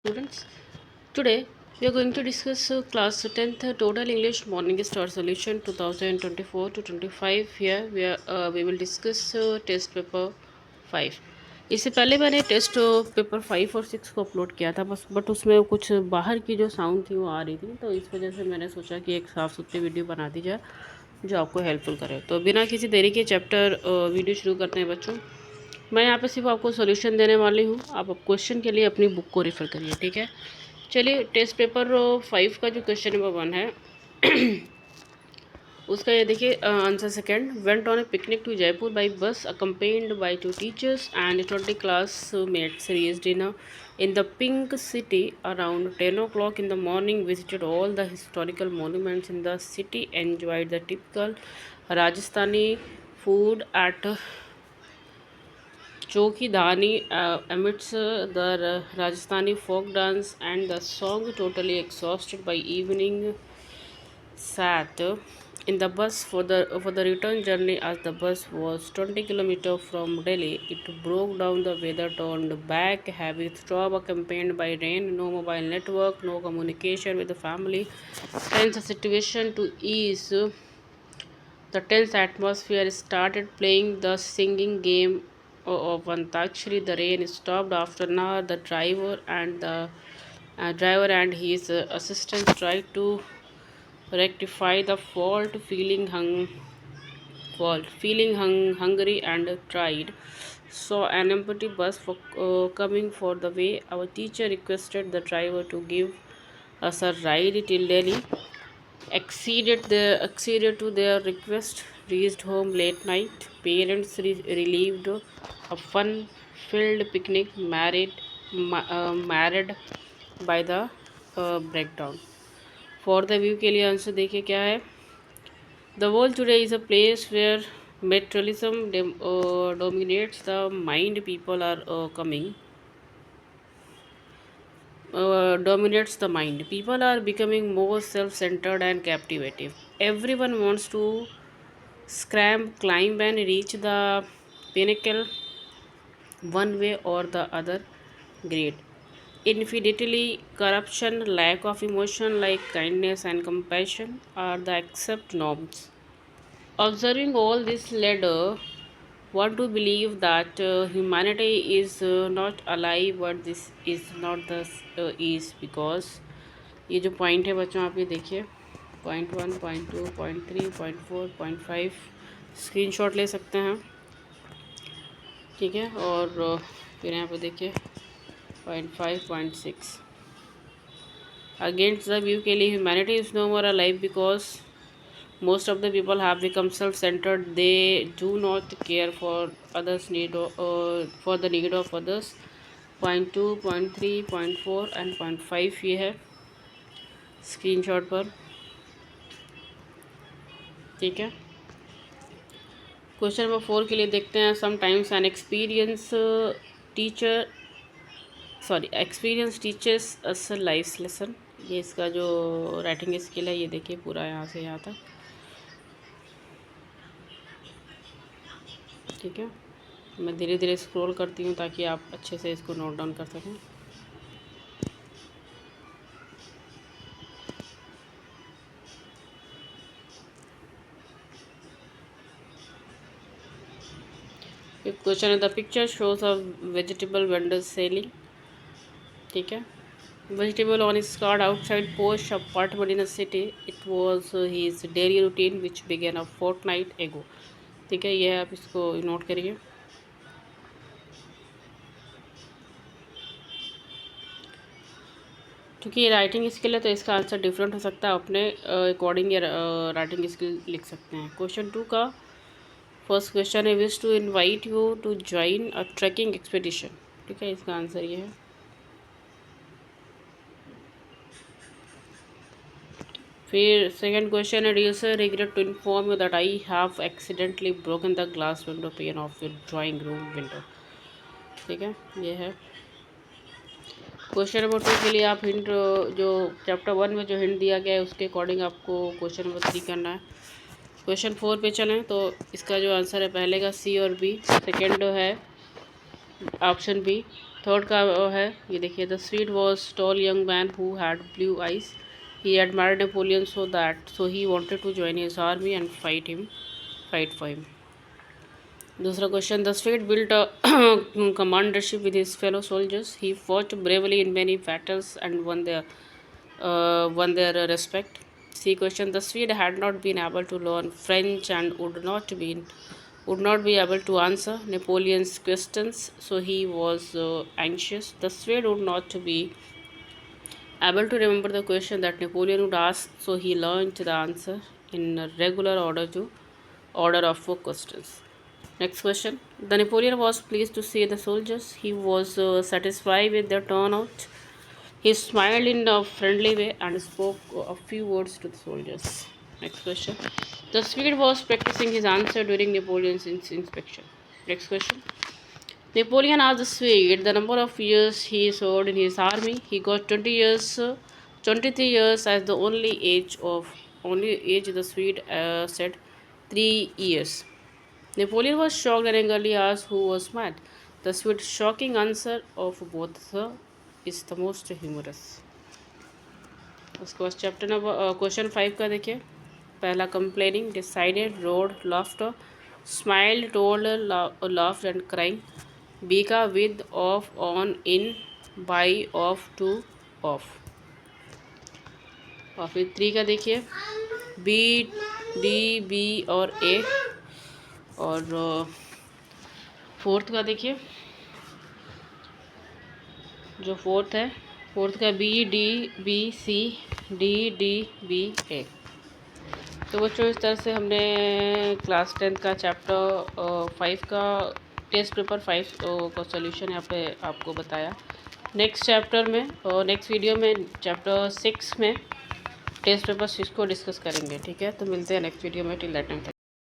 students. Today we are going to discuss class 10th total English morning star solution 2024 to 25. Here we will discuss test paper 5. इससे पहले मैंने test paper 5 और 6 को upload किया था but उसमें कुछ बाहर की जो साउंड थी वो आ रही थी, तो इस वजह से मैंने सोचा कि एक साफ़ सुथरी वीडियो बना दी जाए जो आपको हेल्पफुल करे। तो बिना किसी देरी के चैप्टर वीडियो शुरू करते हैं बच्चों। मैं यहाँ पे सिर्फ आपको सॉल्यूशन देने वाली हूँ, आप क्वेश्चन के लिए अपनी बुक को रेफ़र करिए, ठीक है। चलिए टेस्ट पेपर 5 का जो क्वेश्चन नंबर 1 है उसका ये देखिए answer second. Went on a picnic to Jaipur by bus accompanied by 2 teachers and 20 classmates reached in the pink city around 10 o'clock in the morning, visited all the historical monuments in the city, enjoyed the typical Rajasthani food at Choki Dhani amidst the Rajasthani folk dance and the song. Totally exhausted by evening, sat in the bus for the return journey. As the bus was 20 kilometers from Delhi, it broke down. The weather turned back, heavy storm accompanied by rain, no mobile network, no communication with the family. Tense situation to ease the tense atmosphere, started playing the singing game of Antakshari. The rain stopped after an hour. The driver and his assistant tried to rectify the hungry and tried. Saw an empty bus coming for the way. Our teacher requested the driver to give us a ride till Delhi. Acceded to their request, reached home late night. Parents relieved a fun-filled picnic, marred by the breakdown. For the view के लिए answer देखिए क्या है। The world today is a place where materialism dominates the mind. People are coming dominates the mind. People are becoming more self centered and captivative. Everyone wants to climb, and reach the pinnacle one way or the other. Great. Infidelity, corruption, lack of emotion like kindness and compassion are the accept norms. Observing all this led one to believe that humanity is not alive, but this is not the is because ये जो point है बच्चों आप ये देखिए, point 1, point 2, point 3, point 4, point 5 screenshot ले सकते हैं, ठीक है। और फिर यहाँ पे देखिए point 5, point 6 against the view के लिए humanity is no more alive because most of the people have become self-centered. They do not care for others need for the need of others. Point 2, point 3, point 4 and point 5 ये है screenshot पर, ठीक है। Question number 4 के लिए देखते हैं। Sometimes an experience teachers us life lesson. ये इसका जो राइटिंग स्किल है ये देखिए पूरा यहाँ से यहाँ तक, ठीक है। मैं धीरे धीरे स्क्रॉल करती हूँ ताकि आप अच्छे से इसको नोट डाउन कर सकें। क्वेश्चन है the picture shows a vegetable vendor selling, ठीक है। Vegetable on his card outside post apartment in a city. It was his daily routine which began a fortnight ago, ठीक है। ये आप इसको नोट करिए। क्योंकि ये राइटिंग स्किल है तो इसका आंसर डिफरेंट हो सकता है, अपने अकॉर्डिंग ये राइटिंग स्किल लिख सकते हैं। क्वेश्चन 2 का फर्स्ट क्वेश्चन है wish to invite you to join a trekking expedition, ठीक है। इसका आंसर ये है। फिर सेकंड क्वेश्चन है dear sir regret to inform you that I have accidentally broken the glass window pane of your drawing room window, ठीक है। ये है क्वेश्चन नंबर 2 के लिए आप हिंट जो चैप्टर 1 में जो हिंट दिया गया है उसके अकॉर्डिंग आपको क्वेश्चन नंबर 3 करना है। क्वेश्चन 4 पे चलें तो इसका जो आंसर है पहले का सी और बी, सेकेंड है ऑप्शन बी थर्ड का है, ये देखिए, the sweet was tall young man who had blue eyes, he admired Napoleon so he wanted to join his army and fight for him. दूसरा question, the sweet built a commandership with his fellow soldiers, he fought bravely in many battles and won their respect. See question, the Swede had not been able to learn French and would not be able to answer Napoleon's questions, so he was anxious. The Swede would not be able to remember the question that Napoleon would ask, so he learned the answer in a regular order of 4 questions. Next question. The Napoleon was pleased to see the soldiers. He was satisfied with their turnout. He smiled in a friendly way and spoke a few words to the soldiers. Next question. The Swede was practicing his answer during Napoleon's inspection. Next question. Napoleon asked the Swede the number of years he served in his army. He got 20 years, 23 years as the only age. The Swede said 3 years. Napoleon was shocked and angrily asked who was mad. The Swede's shocking answer of both is the most humorous. उसके बाद chapter number question 5 का देखिए। पहला, complaining, decided, rode, laughter, smiled, told, laughed and crying. B का with, of, on, in, by, of, to, of. और फिर 3 का देखिए, बी, डी, बी और ए। और 4th का देखिए, जो 4th है, 4th का बी, डी, बी, सी, डी, डी, बी, ए। तो बच्चों, इस तरह से हमने क्लास 10th का चैप्टर 5 का टेस्ट पेपर 5 का सॉल्यूशन यहाँ पे आपको बताया। नेक्स्ट चैप्टर में और नेक्स्ट वीडियो में चैप्टर 6 में टेस्ट पेपर 6 को डिस्कस करेंगे। ठीक है, तो मिलते हैं नेक्स्ट वीडियो में। Till that time.